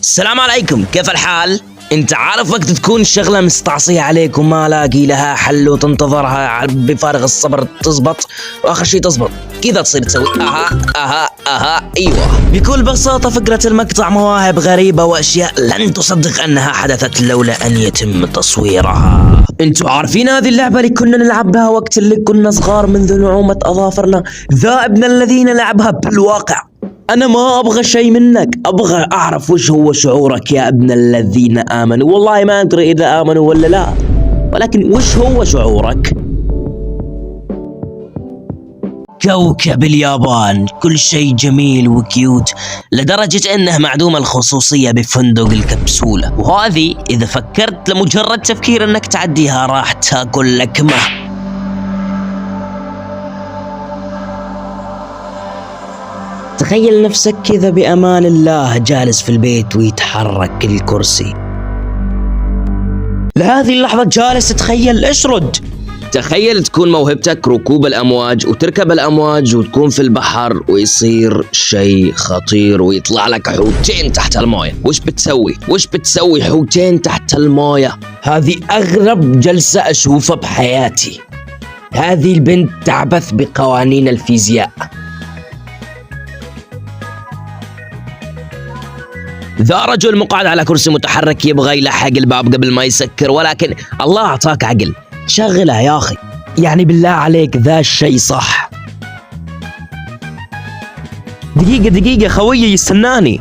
السلام عليكم، كيف الحال؟ انت عارف وقت تكون الشغلة مستعصية عليك وما لاقي لها حل وتنتظرها بفارغ الصبر تزبط واخر شي تزبط كذا تصير تسوي ايوه. بكل بساطة فكرة المقطع مواهب غريبة واشياء لن تصدق انها حدثت لولا ان يتم تصويرها. انتوا عارفين هذه اللعبة اللي كنا نلعبها وقت اللي كنا صغار منذ نعومة اظافرنا؟ ذا ابن الذين لعبها بالواقع. أنا ما أبغى شيء منك، أبغى أعرف وش هو شعورك يا ابن الذين آمنوا. والله ما أدري إذا آمنوا ولا لا، ولكن وش هو شعورك؟ كوكب اليابان كل شيء جميل وكيوت لدرجة أنه معدوم الخصوصية بفندق الكبسولة، وهذه إذا فكرت لمجرد تفكير أنك تعديها راح تاكل لكمة. تخيل نفسك كذا بأمان الله جالس في البيت ويتحرك الكرسي. لهذه اللحظة جالس تتخيل ايش رد؟ تخيل تكون موهبتك ركوب الأمواج وتركب الأمواج وتكون في البحر ويصير شيء خطير ويطلع لك حوتين تحت الموية. وش بتسوي حوتين تحت الموية؟ هذه أغرب جلسة أشوفها بحياتي. هذه البنت تعبث بقوانين الفيزياء. ذا رجل مقعد على كرسي متحرك يبغى يلحق الباب قبل ما يسكر، ولكن الله أعطاك عقل شغله يا أخي، يعني بالله عليك ذا الشيء صح. دقيقة خويي يستناني.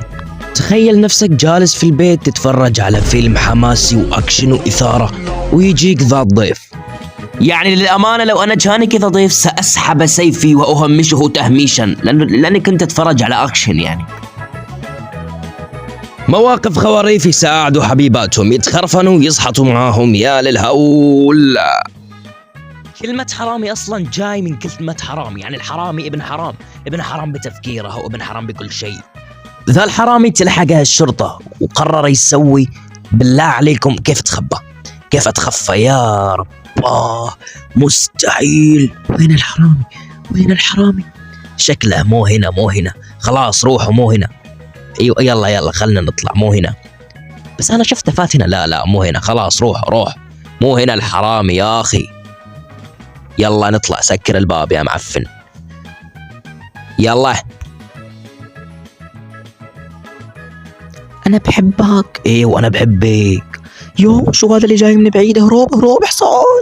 تخيل نفسك جالس في البيت تتفرج على فيلم حماسي وأكشن وإثارة ويجيك ذا الضيف. يعني للأمانة لو أنا جاني كذا ضيف سأسحب سيفي وأهمشه تهميشا لأني كنت أتفرج على أكشن. يعني مواقف خواريف يساعدوا حبيباتهم يتخرفنوا ويصحطوا معاهم يا للهول. كلمة حرامي أصلا جاي من كلمة حرام، يعني الحرامي ابن حرام، ابن حرام بتفكيره وابن حرام بكل شيء. ذا الحرامي تلحقه الشرطة وقرر يسوي بالله عليكم كيف أتخفى يا رب. مستحيل. وين الحرامي؟ شكله مو هنا. خلاص روحوا مو هنا. ايوه يلا خلنا نطلع. مو هنا، بس انا شفته فات هنا. لا مو هنا. خلاص روح مو هنا الحرامي يا اخي. يلا نطلع. سكر الباب يا معفن. يلا. انا بحبك. ايوه انا بحبك. يو شو هذا اللي جاي من بعيد؟ هروب حصان.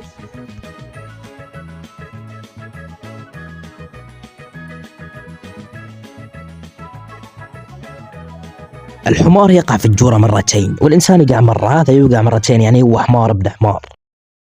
الحمار يقع في الجورة مرتين والإنسان يقع مرة، هذا يوقع مرتين، يعني هو حمار ابن حمار.